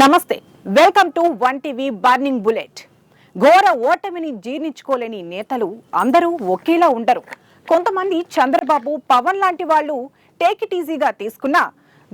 నమస్తే, welcome to one TV burning bullet. ఘోర ఓటమిని జీర్ణించుకోలేని నేతలు అందరూ ఒకేలా ఉండరు. కొంతమంది చంద్రబాబు, పవన్ లాంటి వాళ్ళు టేక్ ఇట్ ఈజీగా తీసుకున్న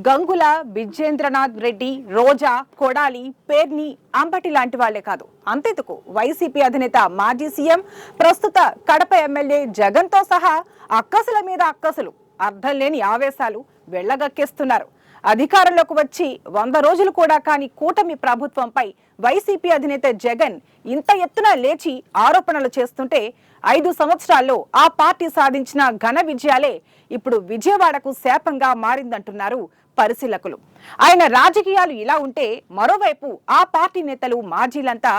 గంగుల, విజేంద్రనాథ్ రెడ్డి, రోజా, కొడాలి, పేర్ని, అంబటి లాంటి వాళ్లే కాదు. అంతెందుకు వైసీపీ అధినేత మాజీ సీఎం, ప్రస్తుత కడప ఎమ్మెల్యే జగన్ తో సహా అక్కసుల మీద అక్కసులు, అర్థం లేని ఆవేశాలు వెళ్లగక్కేస్తున్నారు. అధికారంలోకి వచ్చి 100 రోజులు కూడా కాని కూటమి ప్రభుత్వంపై వైసీపీ అధినేత జగన్ ఇంత ఎత్తున లేచి ఆరోపణలు చేస్తుంటే 5 సంవత్సరాల్లో ఆ పార్టీ సాధించిన ఘన విజయాలే ఇప్పుడు విజయవాడకు శాపంగా మారిందంటున్నారు పరిశీలకులు. ఆయన రాజకీయాలు ఇలా ఉంటే మరోవైపు ఆ పార్టీ నేతలు, మాజీలంతా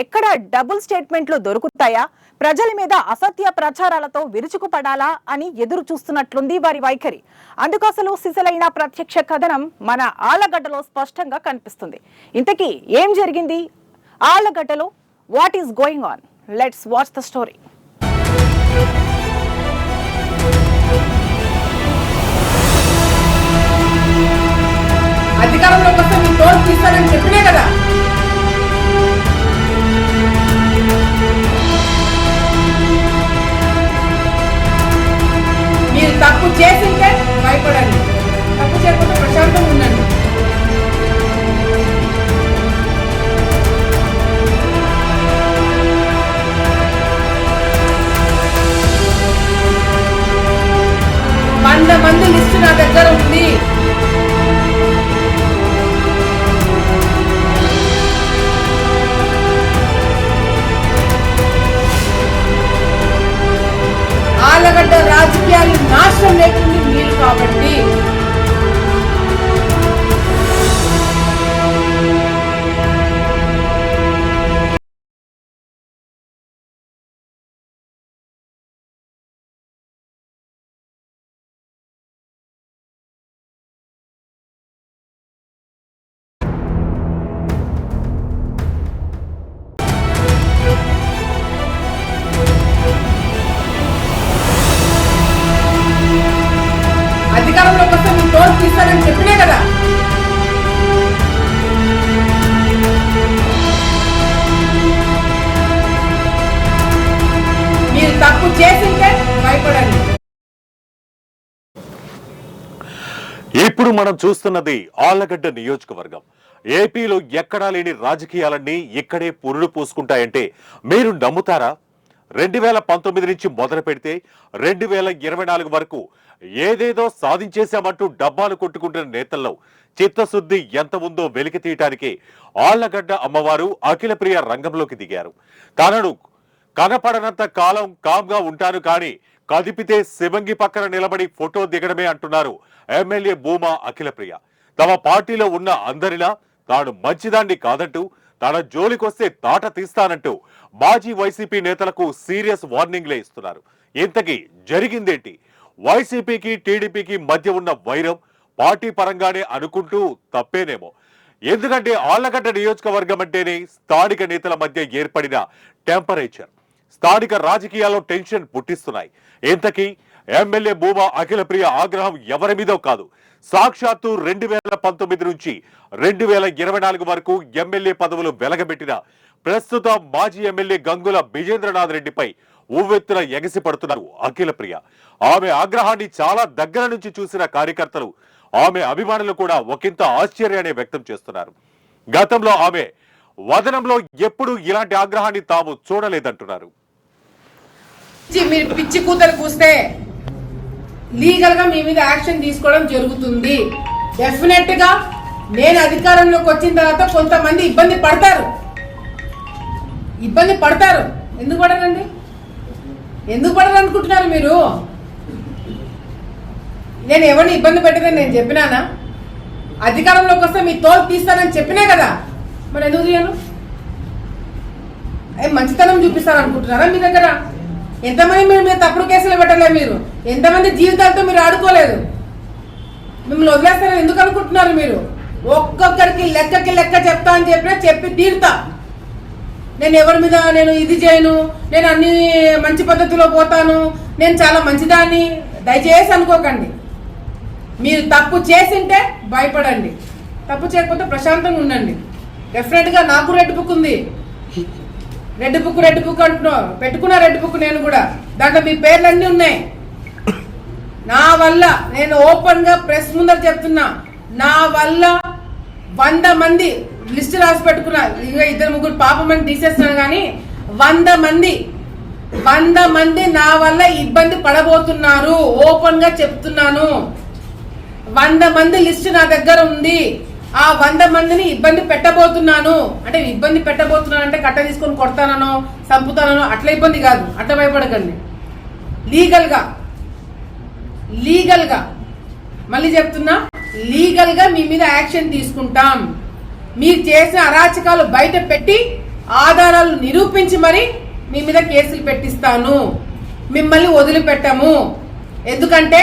ఎక్కడ డబుల్ స్టేట్మెంట్లు దొరుకుతాయా, ప్రజల మీద అసత్య ప్రచారాలతో విరుచుకుపడాలా అని ఎదురు చూస్తున్నట్లుంది వారి వైఖరి. అందుకోసం సిసలైన ప్రత్యక్ష కథనం మన ఆళ్లగడ్డలో స్పష్టంగా కనిపిస్తుంది. ఇంతకీ ఏం జరిగింది ఆళ్లగడ్డలో? What is going on? Let's watch the story. అధికారంలోకి వస్తే మీ తోడు తీస్తానని చెప్పినే కదా. మీరు తప్పు చేసింటే భయపడండి, తప్పు చేయకుండా ప్రశాంతంగా ఉండండి. మంది లిస్టు నా దగ్గర ఉంది. ఆళ్లగడ్డ రాజకీయాలు నాశనం లేకుండా మీరు కాబట్టి అధికారంలోకి వస్తే మీ తోడు తీస్తానని చెప్పినే కదా. మీరు తప్పు చేసింటే భయపడండి. ఇప్పుడు మనం చూస్తున్నది ఆళ్లగడ్డ నియోజకవర్గం. ఏపీలో ఎక్కడా లేని రాజకీయాలన్నీ ఇక్కడే పురుడు పూసుకుంటాయంటే మీరు నమ్ముతారా? 2019 నుంచి మొదలు పెడితే 2024 వరకు ఏదేదో సాధించేశామంటూ డబ్బాలు కొట్టుకుంటున్న నేతల్లో చిత్తశుద్ధి ఎంత ఉందో వెలికి తీయటానికి ఆళ్లగడ్డ అమ్మవారు అఖిలప్రియ రంగంలోకి దిగారు. తనను కనపడనంత కాలం కామ్గా ఉంటాను, కానీ కదిపితే శివంగి పక్కన నిలబడి ఫోటో దిగడమే అంటున్నారు ఎమ్మెల్యే భూమా అఖిలప్రియ. తమ పార్టీలో ఉన్న అందరిలా తాను మంచిదాన్ని కాదంటూ, తన జోలికొస్తే తాట తీస్తానంటూ మాజీ వైసీపీ నేతలకు సీరియస్ వార్నింగ్లే ఇస్తున్నారు. ఇంతకీ జరిగిందేంటి? వైసీపీకి, టీడీపీకి మధ్య ఉన్న వైరం పార్టీ పరంగానే అనుకుంటూ తప్పేనేమో. ఎందుకంటే ఆళ్లగడ్డ నియోజకవర్గం అంటేనే స్థానిక నేతల మధ్య ఏర్పడిన టెంపరేచర్ స్థానిక రాజకీయాల్లో టెన్షన్ పుట్టిస్తున్నాయి. ఇంతకీ ఎమ్మెల్యే భూమా అఖిలప్రియ ఆగ్రహం ఎవరి మీదో కాదు, సాక్షాత్తు 2019 నుంచి 2024 వరకు ఎమ్మెల్యే పదవులు వెలగబెట్టిన ప్రస్తుత మాజీ ఎమ్మెల్యే గంగుల విజేంద్రనాథ్ రెడ్డిపై ఉవ్వెత్తున ఎగసి పడుతున్నారు అఖిలప్రియ. ఆమె ఆగ్రహాన్ని చాలా దగ్గర నుంచి చూసిన కార్యకర్తలు, ఆమె అభిమానులు కూడా ఒకంత ఆశ్చర్యాన్ని వ్యక్తం చేస్తున్నారు. గతంలో ఆమె వదనంలో ఎప్పుడూ ఇలాంటి ఆగ్రహాన్ని తాము చూడలేదంటున్నారు. మీరు పిచ్చి కూతలు కూస్తే లీగల్ గా మీ మీద యాక్షన్ తీసుకోవడం జరుగుతుంది. డెఫినెట్ గా నేను అధికారంలోకి వచ్చిన తర్వాత కొంతమంది ఇబ్బంది పడతారు. ఎందుకు పడరండి? ఎందుకు పడరు అనుకుంటున్నారు మీరు? నేను ఎవరిని ఇబ్బంది పెట్టదని నేను చెప్పినానా? అధికారంలోకి వస్తే మీ తోలు తీస్తానని చెప్పినా కదా, మరి ఎందుకు తీయను? మంచితనం చూపిస్తారు అనుకుంటున్నారా? మీ దగ్గర ఎంతమంది మీరు మీద తప్పుడు కేసులు పెట్టలే, మీరు ఎంతమంది జీవితాలతో మీరు ఆడుకోలేదు. మిమ్మల్ని వదిలేస్తారని ఎందుకు అనుకుంటున్నారు మీరు? ఒక్కొక్కరికి లెక్క చెప్తా అని చెప్పినా చెప్పి తీరుతా. నేను ఎవరి మీద నేను ఇది చేయను, నేను అన్ని మంచి పద్ధతిలో పోతాను, నేను చాలా దయచేసి అనుకోకండి. మీరు తప్పు చేసింటే భయపడండి, తప్పు చేయకపోతే ప్రశాంతంగా ఉండండి. డెఫినెట్గా నాకు రెడ్ బుక్ ఉంది. రెడ్ బుక్ అంటున్నావు, పెట్టుకున్నా రెడ్ బుక్ నేను కూడా. దాంట్లో మీ పేర్లు అన్నీ ఉన్నాయి. నా వల్ల నేను ఓపెన్గా ప్రెస్ ముందర చెప్తున్నా, నా వల్ల 100 మంది లిస్ట్ రాసి పెట్టుకున్నా. ఇక 2-3 పాపమని తీసేస్తున్నాను కానీ 100 మంది నా వల్ల ఇబ్బంది పడబోతున్నారు. ఓపెన్ గా చెప్తున్నాను. 100 మంది లిస్ట్ నా దగ్గర ఉంది. ఆ 100 మందిని ఇబ్బంది పెట్టబోతున్నాను. అంటే ఇబ్బంది పెట్టబోతున్నాను అంటే కట్ట తీసుకొని కొడతానో చంపుతానో అట్లా ఇబ్బంది కాదు. అట్లా భయపడకండి. లీగల్గా మళ్ళీ చెప్తున్నా, లీగల్గా మీ మీద యాక్షన్ తీసుకుంటాం. మీరు చేసిన అరాచకాలు బయట పెట్టి ఆధారాలు నిరూపించి మరి మీ మీద కేసులు పెట్టిస్తాను. మిమ్మల్ని వదిలిపెట్టము. ఎందుకంటే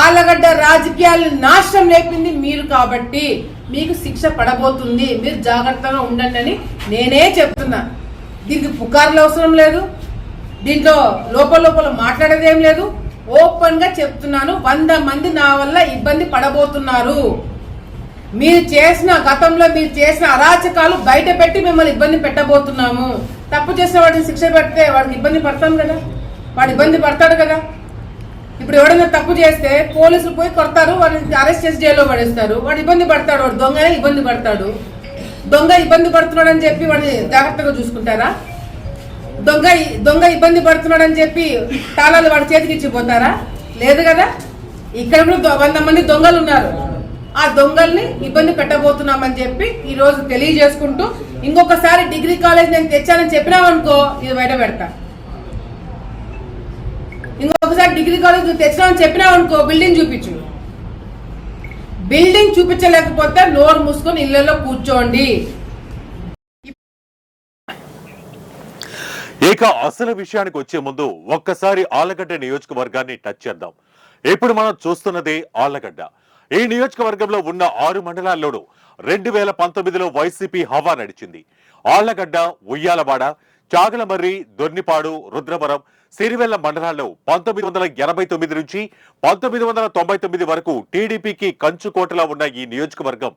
ఆలగడ్డ రాజకీయాలు నాశనం లేపింది మీరు కాబట్టి మీకు శిక్ష పడబోతుంది. మీరు జాగ్రత్తగా ఉండండి అని నేనే చెప్తున్నా. దీనికి పుకార్లు అవసరం లేదు. దీంట్లో లోపల మాట్లాడేది ఏం లేదు. ఓపెన్ గా చెప్తున్నాను. 100 మంది నా వల్ల ఇబ్బంది పడబోతున్నారు. గతంలో మీరు చేసిన అరాచకాలు బయట పెట్టి మిమ్మల్ని ఇబ్బంది పెట్టబోతున్నాము. తప్పు చేసిన వాడిని శిక్ష పెడితే వాడికి ఇబ్బంది పడతాం కదా, వాడు ఇబ్బంది పడతాడు కదా. ఇప్పుడు ఎవడైనా తప్పు చేస్తే పోలీసులు పోయి కొడతారు, వాడిని అరెస్ట్ చేసి జైల్లో పడేస్తారు. వాడు ఇబ్బంది పడతాడు. వాడు దొంగనే ఇబ్బంది పడతాడు. దొంగ ఇబ్బంది పడుతున్నాడు అని చెప్పి వాడిని జాగ్రత్తగా చూసుకుంటారా? దొంగ ఇబ్బంది పడుతున్నాడు అని చెప్పి తాళాలు వాడి చేతికి ఇచ్చిపోతారా? లేదు కదా. ఇక్కడ 100 మంది దొంగలు ఉన్నారు. ఆ దొంగల్ని ఇబ్బంది పెట్టబోతున్నామని చెప్పి ఈ రోజు తెలియజేసుకుంటూ, ఇంకొకసారి డిగ్రీ కాలేజ్ నేను తెచ్చానని చెప్పినావనుకో ఇది బయట పెడతా. ఇంకొకసారి డిగ్రీ కాలేజ్ నువ్వు తెచ్చినావని చెప్పినావనుకో బిల్డింగ్ చూపించు. బిల్డింగ్ చూపించలేకపోతే నోరు మూసుకొని ఇళ్లలో కూర్చోండి. ఇక అసలు విషయానికి వచ్చే ముందు ఒక్కసారి ఆళ్లగడ్డ నియోజకవర్గాన్ని టచ్ చేద్దాం. ఇప్పుడు మనం చూస్తున్నది ఆళ్లగడ్డ. ఈ నియోజకవర్గంలో ఉన్న 6 మండలాల్లోనూ 2019లో వైసీపీ హవా నడిచింది. ఆళ్లగడ్డ, ఉయ్యాలవాడ, చాగలమర్రి, దొర్నిపాడు, రుద్రవరం, సిరివెల్ల మండలాల్లో 1989 నుంచి 1999 వరకు టీడీపీకి కంచుకోటలా ఉన్న ఈ నియోజకవర్గం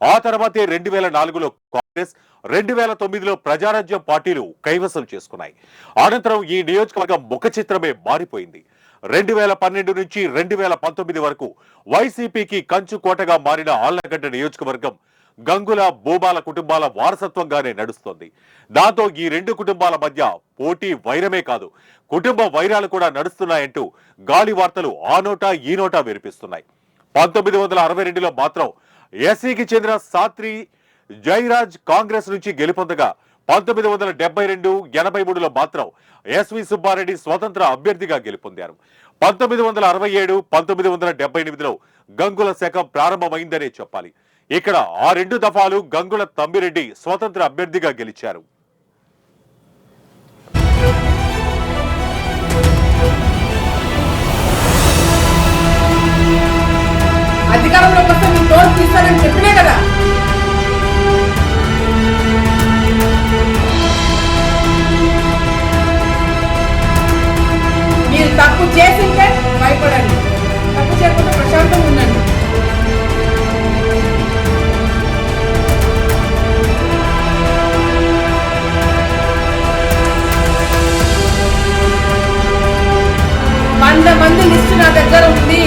ఆ తర్వాతే 2004లో కాంగ్రెస్, 2009లో ప్రజారాజ్యం పార్టీలు కైవసం చేసుకున్నాయి. అనంతరం ఈ నియోజకవర్గం ముఖ చిత్రమే మారిపోయింది. 2012 నుంచి 2019 వరకు వైసీపీకి కంచుకోటగా మారిన ఆళ్లగడ్డ నియోజకవర్గం గంగుల, భూమాల కుటుంబాల వారసత్వంగానే నడుస్తోంది. దాంతో ఈ 2 కుటుంబాల మధ్య పోటీ వైరమే కాదు, కుటుంబ వైరాలు కూడా నడుస్తున్నాయంటూ గాలి వార్తలు ఆ నోటా ఈ నోటా వినిపిస్తున్నాయి. 1962లో మాత్రం ఎస్సీకి చెందిన సాత్రి జయరాజ్ కాంగ్రెస్ నుంచి గెలుపొందగా 1972, 83లో మాత్రం ఎస్వి సుబ్బారెడ్డి స్వతంత్ర అభ్యర్థిగా గెలుపొందారు. 1967, 1978లో గంగుల శకం ప్రారంభమైందనే చెప్పాలి. ఇక్కడ ఆ 2 దఫాలు గంగుల తమ్మిరెడ్డి స్వతంత్ర అభ్యర్థిగా గెలిచారు. అధికారంలోకి వస్తే మీరు డోర్ తీస్తారని చెప్పినే కదా. మీరు తప్పు చేసింటే భయపడండి, తప్పు చేయకుండా ప్రశాంతంగా ఉండండి. వంద మంది లిస్టు నా దగ్గర ఉంది.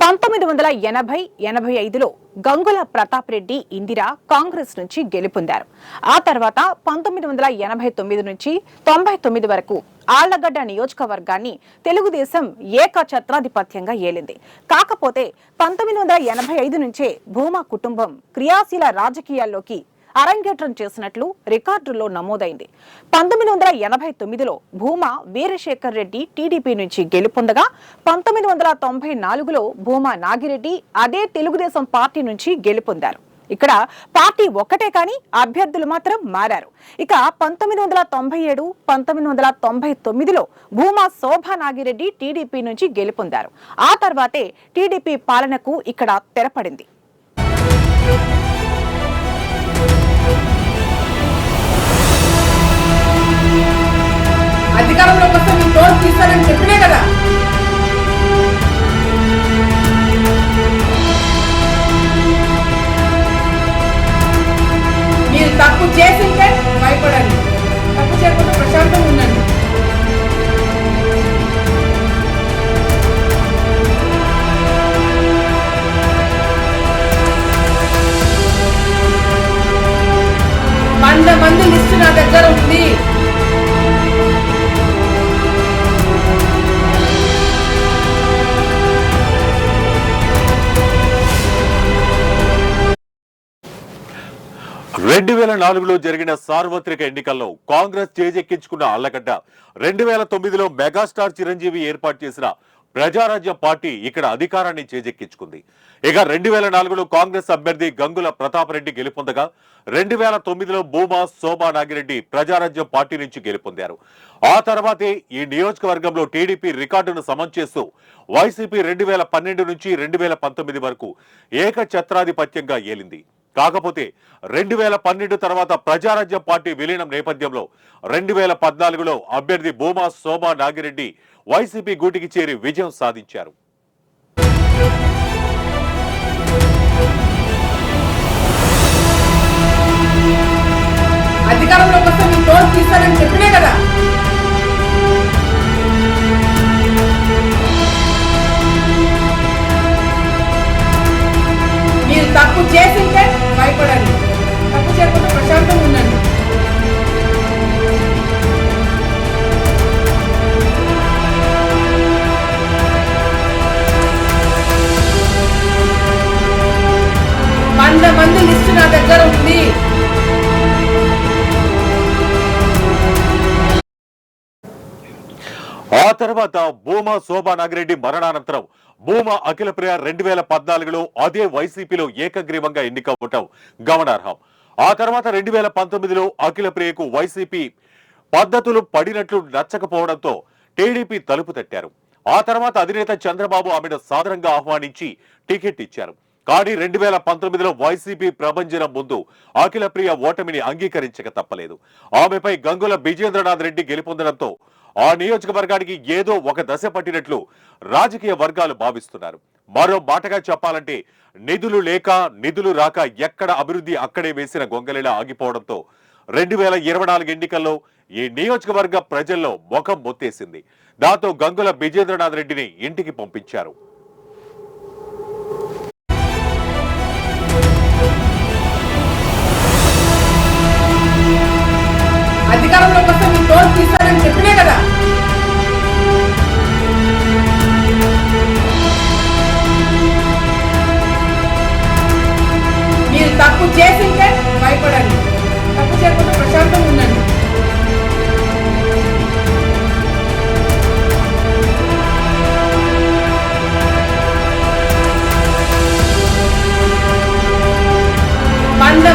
1980-85లో గంగుల ప్రతాప్ రెడ్డి, ఇందిరా కాంగ్రెస్ నుంచి గెలుపొందారు. ఆ తర్వాత 1989 నుంచి 99 వరకు ఆళ్లగడ్డ నియోజకవర్గాన్ని తెలుగుదేశం ఏకఛత్రాధిపత్యంగా ఏలింది. కాకపోతే 1985 నుంచే భూమా కుటుంబం క్రియాశీల రాజకీయాల్లోకి అరంగేట్రం చేసినట్లు రికార్డుల్లో నమోదైంది. 1989లో భూమా వీరశేఖర్ రెడ్డి టీడీపీ నుంచి గెలుపొందగా 1994లో భూమా నాగిరెడ్డి అదే తెలుగుదేశం పార్టీ నుంచి గెలుపొందారు. ఇక్కడ పార్టీ ఒక్కటే కానీ అభ్యర్థులు మాత్రం మారారు. ఇక 1997, 1999లో భూమా శోభా నాగిరెడ్డి టీడీపీ నుంచి గెలుపొందారు. ఆ తర్వాతే టీడీపీ పాలనకు ఇక్కడ తెరపడింది. అధికారంలోకి వస్తే మీరు డోర్ తీస్తారని చెప్పినే కదా. 2004లో జరిగిన సార్వత్రిక ఎన్నికల్లో కాంగ్రెస్ చేజెక్కించుకున్న ఆళ్లగడ్డ 2009లో మెగాస్టార్ చిరంజీవి ఏర్పాటు చేసిన ప్రజారాజ్యం పార్టీ ఇక్కడ అధికారాన్ని చేజెక్కించుకుంది. ఇక 2004లో కాంగ్రెస్ అభ్యర్థి గంగుల ప్రతాప్ రెడ్డి గెలుపొందగా 2009లో భూమా సోమా నాగిరెడ్డి ప్రజారాజ్యం పార్టీ నుంచి గెలుపొందారు. ఆ తర్వాతే ఈ నియోజకవర్గంలో టీడీపీ రికార్డును సమం చేస్తూ వైసీపీ 2012 నుంచి 2019 వరకు ఏకఛత్రాధిపత్యంగా ఏలింది. కాకపోతే 2012 తర్వాత ప్రజారాజ్యం పార్టీ విలీనం నేపథ్యంలో 2014లో అభ్యర్థి భూమా సోమా నాగిరెడ్డి వైసీపీ గూటికి చేరి విజయం సాధించారు. అధికారంలోకి వస్తే మీ తోడు తీస్తానని చెప్పినే కదా. మీరు తప్పు చేసింటే భయపడండి, తప్పు చేయకుండా ప్రశాంతంగా ఉండండి. మంది లిస్ట్ నా దగ్గర ఉంది. ఆ తర్వాత భూమా శోభా నాగిరెడ్డి మరణానంతరం భూమా అఖిలప్రియ 2014లో అదే వైసీపీలో ఏకగ్రీవంగా ఎన్నికవటం గమనార్హం. ఆ తర్వాత 2019లో అఖిలప్రియకు వైసీపీ పద్ధతులు పడినట్లు నచ్చకపోవడంతో టీడీపీ తలుపు తట్టారు. ఆ తర్వాత అధినేత చంద్రబాబు ఆమెను సాదరంగా ఆహ్వానించి టికెట్ ఇచ్చారు. కానీ 2019లో వైసీపీ ప్రభంజనం ముందు అఖిలప్రియ ఓటమిని అంగీకరించక తప్పలేదు. ఆమెపై గంగుల విజేంద్రనాథ్ రెడ్డి గెలుపొందడంతో ఆ నియోజకవర్గానికి ఏదో ఒక దశ పట్టినట్లు రాజకీయ వర్గాలు భావిస్తున్నారు. మరో మాటగా చెప్పాలంటే నిధులు లేక నిధులు రాక ఎక్కడ అభివృద్ధి అక్కడే వేసిన గొంగలిలా ఆగిపోవడంతో 2024 ఎన్నికల్లో ఈ నియోజకవర్గ ప్రజల్లో ముఖం మొత్తేసింది. దాంతో గంగుల విజేంద్రనాథ్ రెడ్డిని ఇంటికి పంపించారు. అధికారంలోకి వస్తే మీ తోడు తీస్తానని చెప్పినే కదా. మీరు తప్పు చేసింటే భయపడండి, తప్పు చేయకుండా ప్రశాంతంగా ఉండండి.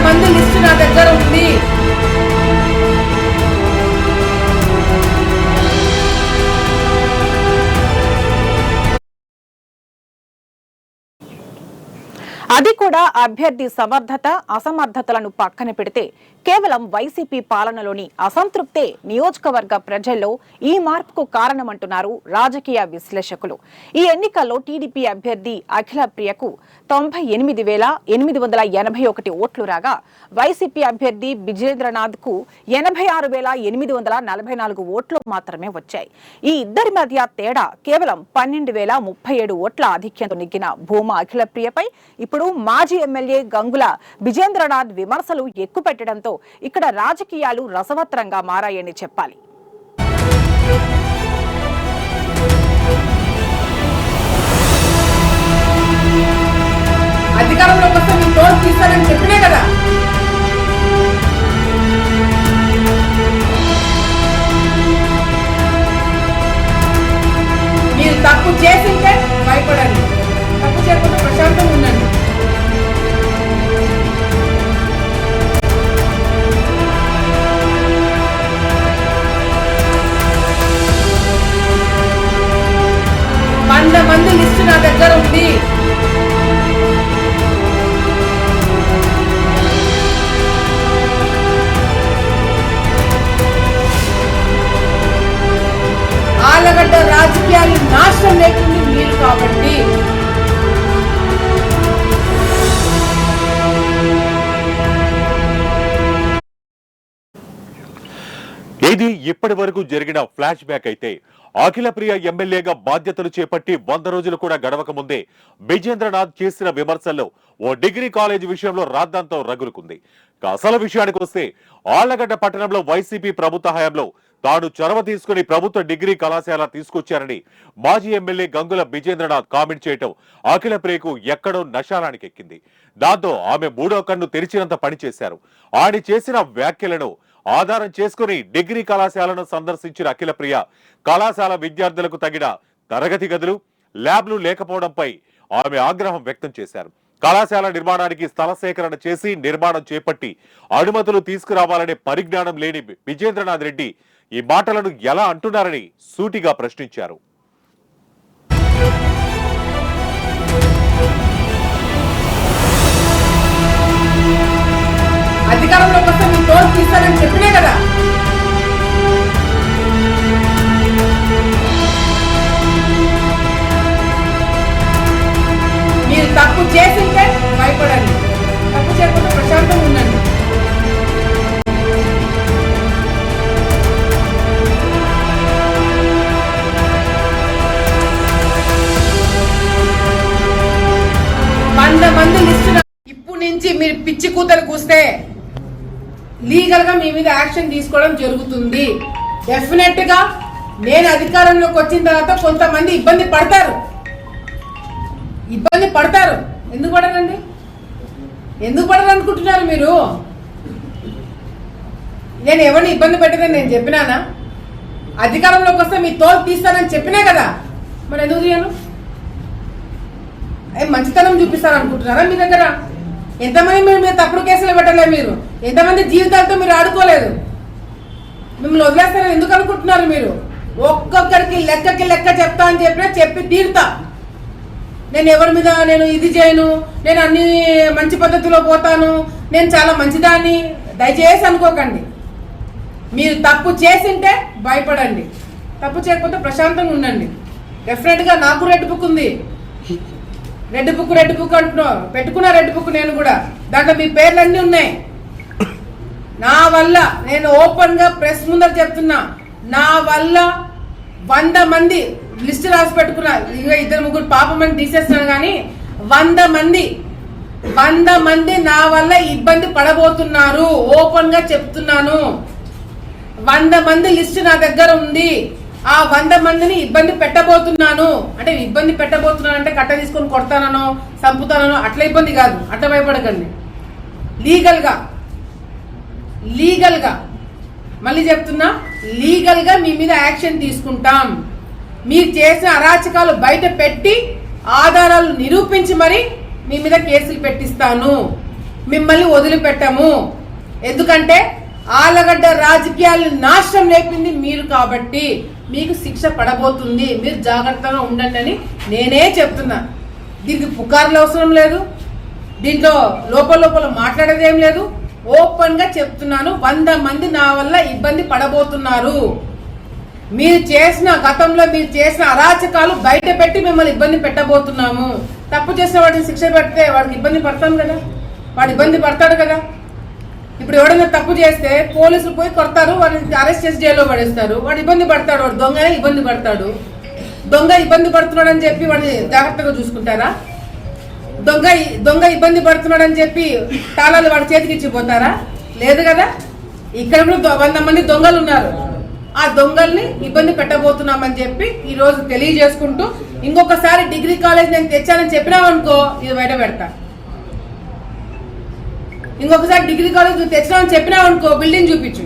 మంది లిస్ట్ నా దగ్గర ఉంది. అది కూడా అభ్యర్థి సమర్థత అసమర్థతలను పక్కన పెడితే కేవలం వైసీపీ పాలనలోని అసంతృప్తే నియోజకవర్గ ప్రజల్లో ఈ మార్పుకు కారణమంటున్నారు రాజకీయ విశ్లేషకులు. ఈ ఎన్నికల్లో టీడీపీ అభ్యర్థి అఖిలప్రియకు 98,881 ఓట్లు రాగా వైసీపీ అభ్యర్థి విజేంద్రనాథ్ కు 86,844 ఓట్లు మాత్రమే వచ్చాయి. ఈ ఇద్దరి మధ్య తేడా కేవలం 12,037 ఓట్ల ఆధిక్యంతో నెగ్గిన భూమా అఖిలప్రియపై ఇప్పుడు మాజీ ఎమ్మెల్యే గంగుల విజేంద్రనాథ్ విమర్శలు ఎక్కుపెట్టడంతో ఇక్కడ రాజకీయాలు రసవత్రంగా మారాయని చెప్పాలి. అధికారంలోకి వస్తే మీ తోడు తీస్తానని చెప్పినే కదా. మీరు తప్పు చేసింటే భయపడండి, తప్పు చేయకుండా ప్రశాంతంగా ఉండండి. మంది లిస్ట్ నా దగ్గర ఉంది. ఆళ్లగడ్డ రాజకీయాలు నాశనం లేకుండా మీరు కాబట్టి ఇది ఇప్పటి వరకు జరిగిన ఫ్లాష్ బ్యాక్ అయితే అఖిలప్రియ ఎమ్మెల్యేగా బాధ్యతలు చేపట్టి 100 రోజులు కూడా గడవక ముందే విజేంద్రనాథ్ చేసిన విమర్శల్లో ఓ డిగ్రీ కాలేజీ విషయంలో రాద్ధాంతం రగులుకుంది. అసలు విషయానికి వస్తే ఆళ్లగడ్డ పట్టణంలో వైసీపీ ప్రభుత్వ హయాంలో తాను చొరవ తీసుకుని ప్రభుత్వ డిగ్రీ కళాశాల తీసుకొచ్చారని మాజీ ఎమ్మెల్యే గంగుల విజేంద్రనాథ్ కామెంట్ చేయటం అఖిల ప్రియకు ఎక్కడో నశాలానికి ఎక్కింది. దాంతో ఆమె మూడో కన్ను తెరిచినంత పనిచేశారు. ఆయన చేసిన వ్యాఖ్యలను ఆధారం చేసుకుని డిగ్రీ కళాశాలను సందర్శించిన అఖిల ప్రియ కళాశాల విద్యార్థులకు తగిన తరగతి గదులు, ల్యాబ్లు లేకపోవడంపై ఆమె ఆగ్రహం వ్యక్తం చేశారు. కళాశాల నిర్మాణానికి స్థల సేకరణ చేసి నిర్మాణం చేపట్టి అనుమతులు తీసుకురావాలనే పరిజ్ఞానం లేని విజేంద్రనాథ్ రెడ్డి ఈ మాటలను ఎలా అంటున్నారని సూటిగా ప్రశ్నించారు. అధికారంలోకి వస్తే మీ తోడు తీస్తారని చెప్పినే కదా. మీరు తప్పు చేసింటే భయపడండి, తప్పు చేయకుండా ప్రశాంతంగా ఉండండి. మంది లిస్టు ఇప్పుడు నుంచి మీరు పిచ్చి కూతలు కూస్తే లీగల్ గా మీ మీద యాక్షన్ తీసుకోవడం జరుగుతుంది. డెఫినెట్ గా నేను అధికారంలోకి వచ్చిన తర్వాత కొంతమంది ఇబ్బంది పడతారు. ఎందుకు పడరండి? ఎందుకు పడరు అనుకుంటున్నారు మీరు? నేను ఎవరిని ఇబ్బంది పెట్టదని నేను చెప్పినానా? అధికారంలోకి వస్తే మీ తోలు తీస్తానని చెప్పినా కదా, మరి ఎందుకు తీయను? మంచితనం చూపిస్తారు అనుకుంటున్నారా? మీ దగ్గర ఎంతమంది మీరు తప్పుడు కేసులు పెట్టలే? మీరు ఎంతమంది జీవితాలతో మీరు ఆడుకోలేదు? మిమ్మల్ని వదిలేస్తారని ఎందుకు అనుకుంటున్నారు మీరు? ఒక్కొక్కరికి లెక్క చెప్తా అని చెప్పినా చెప్పి తీరుతా. నేను ఎవరి మీద నేను ఇది చేయను, నేను అన్ని మంచి పద్ధతిలో పోతాను, నేను చాలా మంచిదాన్ని దయచేసి అనుకోకండి. మీరు తప్పు చేసింటే భయపడండి, తప్పు చేయకపోతే ప్రశాంతంగా ఉండండి. డెఫినెట్గా నాకు రెడ్ బుక్ ఉంది. రెడ్ బుక్ అంటున్నావు, పెట్టుకున్నా రెడ్ బుక్ నేను కూడా. దాంట్లో మీ పేర్లన్నీ ఉన్నాయి. నా వల్ల నేను ఓపెన్ గా ప్రెస్ ముందర చెప్తున్నా, నా వల్ల 100 మంది లిస్ట్ రాసి పెట్టుకున్నా. ఇక 2-3 పాపమని తీసేస్తున్నాను కానీ 100 మంది నా వల్ల ఇబ్బంది పడబోతున్నారు. ఓపెన్ గా చెప్తున్నాను. 100 మంది లిస్ట్ నా దగ్గర ఉంది. ఆ 100 మందిని ఇబ్బంది పెట్టబోతున్నాను. అంటే ఇబ్బంది పెట్టబోతున్నాను అంటే కట్ట తీసుకొని కొడతానో చంపుతానో అట్లా ఇబ్బంది కాదు, అట్లా భయపడకండి. లీగల్ గా మళ్ళీ చెప్తున్నా, లీగల్ గా మీ మీద యాక్షన్ తీసుకుంటాం. మీరు చేసిన అరాచకాలు బయట పెట్టి ఆధారాలు నిరూపించి మరి మీ మీద కేసులు పెట్టిస్తాను. మిమ్మల్ని వదిలిపెట్టము. ఎందుకంటే ఆళ్లగడ్డ రాజకీయాలు నాశనం లేపింది మీరు కాబట్టి మీకు శిక్ష పడబోతుంది. మీరు జాగ్రత్తగా ఉండండి అని నేనే చెప్తున్నా. దీనికి పుకార్లు అవసరం లేదు, దీంట్లో లోపల మాట్లాడేది ఏం లేదు. ఓపెన్ గా చెప్తున్నాను, 100 మంది నా వల్ల ఇబ్బంది పడబోతున్నారు. గతంలో మీరు చేసిన అరాచకాలు బయట పెట్టి మిమ్మల్ని ఇబ్బంది పెట్టబోతున్నాము. తప్పు చేసిన వాడిని శిక్ష పెడితే వాడికి ఇబ్బంది పడతాం కదా, వాడు ఇబ్బంది పడతాడు కదా. ఇప్పుడు ఎవడైనా తప్పు చేస్తే పోలీసులు పోయి కొడతారు, వాడిని అరెస్ట్ చేసి జైల్లో పడేస్తారు. వాడు ఇబ్బంది పడతాడు, వాడు దొంగనే ఇబ్బంది పడతాడు. దొంగ ఇబ్బంది పడుతున్నాడు అని చెప్పి వాడిని జాగ్రత్తగా చూసుకుంటారా? దొంగ ఇబ్బంది పడుతున్నాడు అని చెప్పి తాళాలు వాడి చేతికి ఇచ్చిపోతారా? లేదు కదా. ఇక్కడ కూడా 100 మంది దొంగలు ఉన్నారు. ఆ దొంగల్ని ఇబ్బంది పెట్టబోతున్నామని చెప్పి ఈ రోజు తెలియజేసుకుంటూ, ఇంకొకసారి డిగ్రీ కాలేజ్ నేను తెచ్చానని చెప్పినావనుకో ఇది బయట పెడతా. ఇంకొకసారి డిగ్రీ కాలేజ్ నువ్వు తెచ్చినావని చెప్పినావనుకో బిల్డింగ్ చూపించు.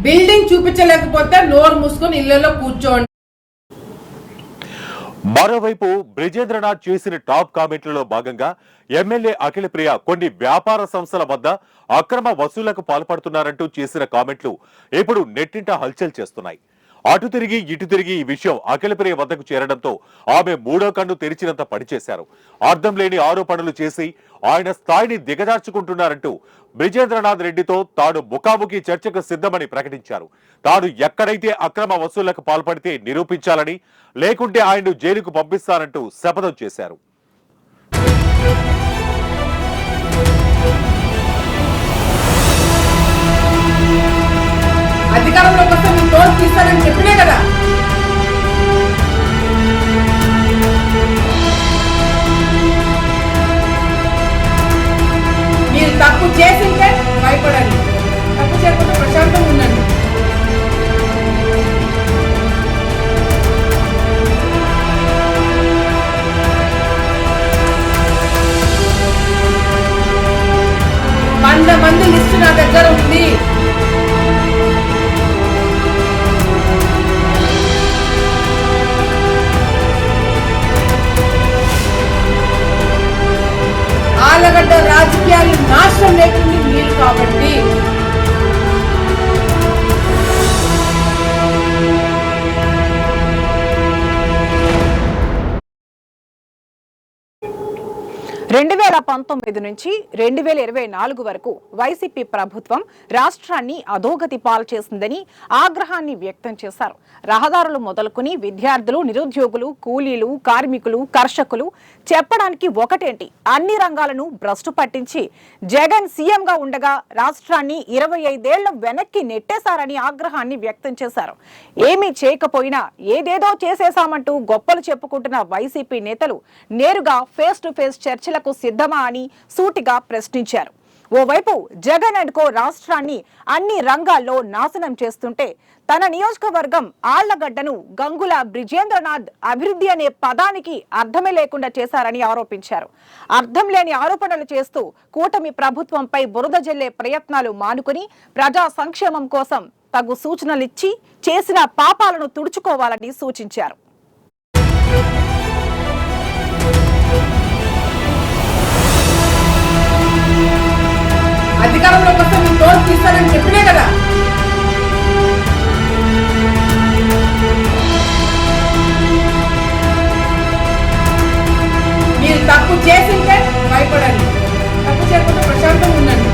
బిల్డింగ్ చూపించలేకపోతే నోరు మూసుకొని ఇళ్లలో కూర్చోండి. మరోవైపు బ్రిజేంద్రనాథ్ చేసిన టాప్ కామెంట్లలో భాగంగా ఎమ్మెల్యే అఖిల ప్రియ కొన్ని వ్యాపార సంస్థల వద్ద అక్రమ వసూళ్లకు పాల్పడుతున్నారంటూ చేసిన కామెంట్లు ఇప్పుడు నెట్టింట హల్చల్ చేస్తున్నాయి. అటు తిరిగి ఇటు తిరిగి ఈ విషయం అఖిల ప్రియ వద్దకు చేరడంతో ఆమె మూడో కన్ను తెరిచినంత పనిచేశారు. అర్థం లేని ఆరోపణలు చేసి ఆయన స్థాయిని దిగజార్చుకుంటున్నారంటూ బ్రిజేంద్రనాథ్ రెడ్డితో తాను ముఖాముఖి చర్చకు సిద్ధమని ప్రకటించారు. తాను ఎక్కడైతే అక్రమ వసూళ్లకు పాల్పడితే నిరూపించాలని, లేకుంటే ఆయన్ను జైలుకు పంపిస్తానంటూ శపథం చేశారు. అధికారంలోకి వస్తే మీరు తోడు తీస్తారని చెప్పినే కదా. మీరు తప్పు 2019 నుంచి 2024 వరకు వైసీపీ ప్రభుత్వం రాష్ట్రాన్ని అధోగతి పాలు చేసిందని ఆగ్రహాన్ని వ్యక్తం చేశారు. రహదారులు మొదలుకొని విద్యార్థులు, నిరుద్యోగులు, కూలీలు, కార్మికులు, కర్షకులు చెప్పడానికి ఒకటేంటి అన్ని రంగాలను భ్రష్టు పట్టించి జగన్ సీఎంగా ఉండగా రాష్ట్రాన్ని 25 ఏళ్లు వెనక్కి నెట్టేశారని ఆగ్రహాన్ని వ్యక్తం చేశారు. ఏమీ చేయకపోయినా ఏదేదో చేసేశామంటూ గొప్పలు చెప్పుకుంటున్న వైసీపీ నేతలు నేరుగా ఫేస్ టు ఫేస్ చర్చల సిద్ధమా అని సూటిగా ప్రశ్నించారు. ఓవైపు జగన్ అండ్ కో రాష్ట్రాన్ని అన్ని రంగాల్లో నాశనం చేస్తుంటే తన నియోజకవర్గం ఆళ్లగడ్డను గంగుల బ్రిజేంద్రనాథ్ అభివృద్ధి అనే పదానికి అర్థమే లేకుండా చేశారని ఆరోపించారు. అర్థం లేని ఆరోపణలు చేస్తూ కూటమి ప్రభుత్వంపై బురద జల్లే ప్రయత్నాలు మానుకుని ప్రజా సంక్షేమం కోసం తగు సూచనలిచ్చి చేసిన పాపాలను తుడుచుకోవాలని సూచించారు. అధికారంలోకి వస్తే మీరు తోడు తీస్తారని చెప్పినే కదా. మీరు తప్పు చేసింటే భయపడండి, తప్పు చేయకుండా ప్రశాంతంగా ఉండండి.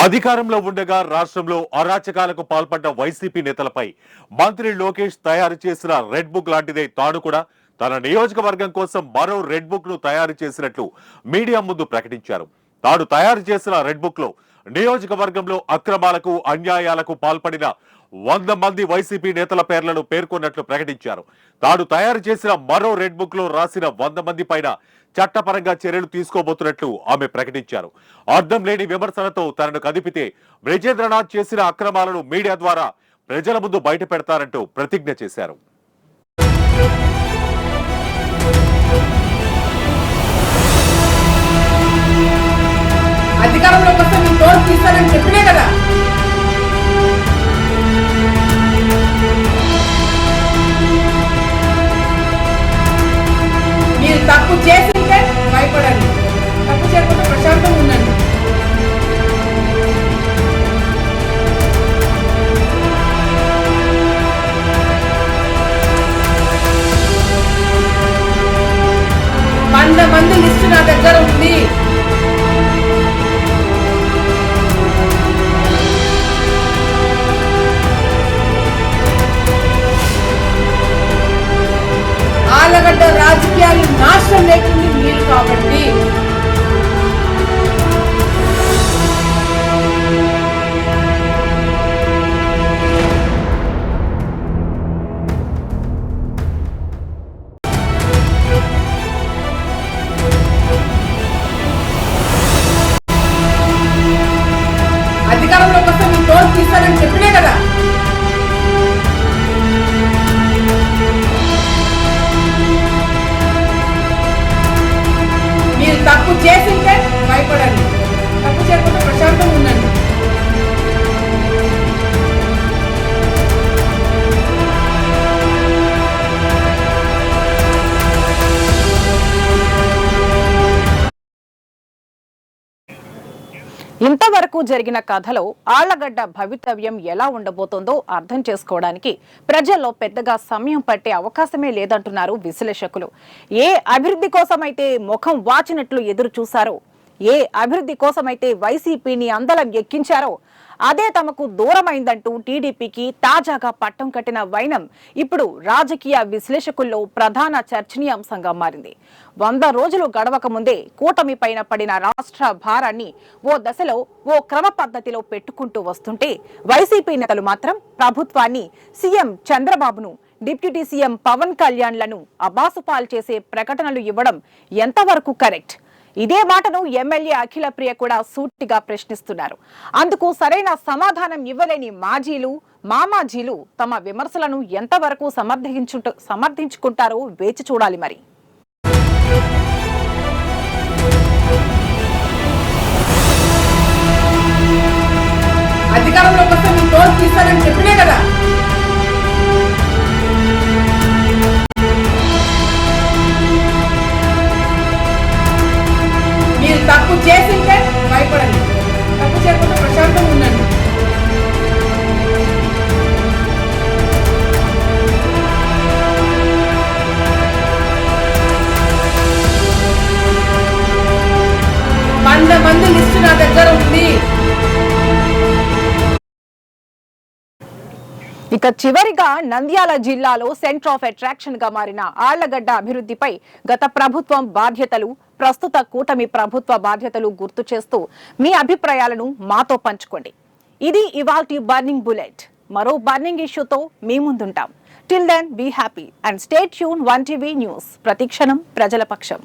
అధికారంలో ఉండగా రాష్ట్రంలో అరాచకాలకు పాల్పడ్డ వైసీపీ నేతలపై మంత్రి లోకేష్ తయారు చేసిన రెడ్ బుక్ లాంటిదే తాను కూడా తన నియోజకవర్గం కోసం మరో రెడ్ బుక్ ను తయారు చేసినట్లు మీడియా ముందు ప్రకటించారు. తాను తయారు చేసిన రెడ్ బుక్ లో నియోజకవర్గంలో అక్రమాలకు, అన్యాయాలకు పాల్పడిన 100 మంది వైసీపీ నేతల పేర్లను పేర్కొన్నట్లు ప్రకటించారు. తాను తయారు చేసిన మరో రెడ్ బుక్ లో రాసిన 100 మంది పైన చట్టపరంగా చర్యలు తీసుకోబోతున్నట్లు ఆమె ప్రకటించారు. అర్థం లేని విమర్శలతో తనను కదిపితే బ్రిజేంద్రనాథ్ చేసిన అక్రమాలను మీడియా ద్వారా ప్రజల ముందు బయట పెడతారంటూ ప్రతిజ్ఞ చేశారు. అధికారంలోకి వస్తే మీరు తోడు తీస్తారని చెప్పినే కదా. మీరు తప్పు చేసింటే భయపడండి, తప్పు చేయకుండా ప్రశాంతంగా ఉండండి. మంది లిస్టు నా దగ్గర ఉంది. ఆళ్లగడ్డ రాజకీయాలు నాశనం లేకుండా మీరు కాబట్టి అధికారంలోకి వస్తే మీరు తోడు తీస్తారని చెప్పినే కదా. మీరు తప్పు చేసింటే భయపడండి, తప్పు చేయకుండా ప్రశాంతంగా ఉండండి. ఇంతవరకు జరిగిన కథలో ఆళ్లగడ్డ భవితవ్యం ఎలా ఉండబోతోందో అర్థం చేసుకోవడానికి ప్రజల్లో పెద్దగా సమయం పట్టే అవకాశమే లేదంటున్నారు విశ్లేషకులు. ఏ అభివృద్ధి కోసమైతే ముఖం వాచినట్లు ఎదురు చూశారో, ఏ అభివృద్ధి కోసమైతే వైసీపీని అందలం ఎక్కించారో అదే తమకు దూరమైందంటూ టీడీపీకి తాజాగా పట్టం కట్టిన వైనం ఇప్పుడు రాజకీయ విశ్లేషకుల్లో ప్రధాన చర్చనీయాంశంగా మారింది. 100 రోజులు గడవక ముందే కూటమి పైన పడిన రాష్ట్ర భారాన్ని ఓ దశలో ఓ క్రమ పద్ధతిలో పెట్టుకుంటూ వస్తుంటే వైసీపీ నేతలు మాత్రం ప్రభుత్వాన్ని, సీఎం చంద్రబాబును, డిప్యూటీ సీఎం పవన్ కళ్యాణ్లను అబాసుపాలు చేసే ప్రకటనలు ఇవ్వడం ఎంతవరకు కరెక్ట్? ఇదే మాటను ఎమ్మెల్యే అఖిల ప్రియ కూడా సూటిగా ప్రశ్నిస్తున్నారు. అందుకు సరైన సమాధానం ఇవ్వలేని మాజీలు, మామాజీలు తమ విమర్శలను ఎంతవరకు సమర్థించుకుంటారో వేచి చూడాలి. మరి అధికారంలోకి వస్తే మీరు తోడు తీస్తారని చెప్పినే కదా. మీరు తప్పు చేసింటే భయపడండి, తప్పు చేయకుండా ప్రశాంతంగా ఉండండి. మంది లిస్టు నా దగ్గర ఉంది. ఇక చివరిగా నంద్యాల జిల్లాలో సెంటర్ ఆఫ్ అట్రాక్షన్ గా మారిన ఆళ్లగడ్డ అభివృద్ధిపై గత ప్రభుత్వం బాధ్యతలు, ప్రస్తుత కూటమి ప్రభుత్వ బాధ్యతలు గుర్తు చేస్తూ మీ అభిప్రాయాలను మాతో పంచుకోండి. ఇది ఇవాల్టి బర్నింగ్ బులెట్. మరో బర్నింగ్ ఇష్యూతో మీ ముందుంటాం. Till then be happy and stay tune 1TV news. ప్రతిక్షణం ప్రజల పక్షం.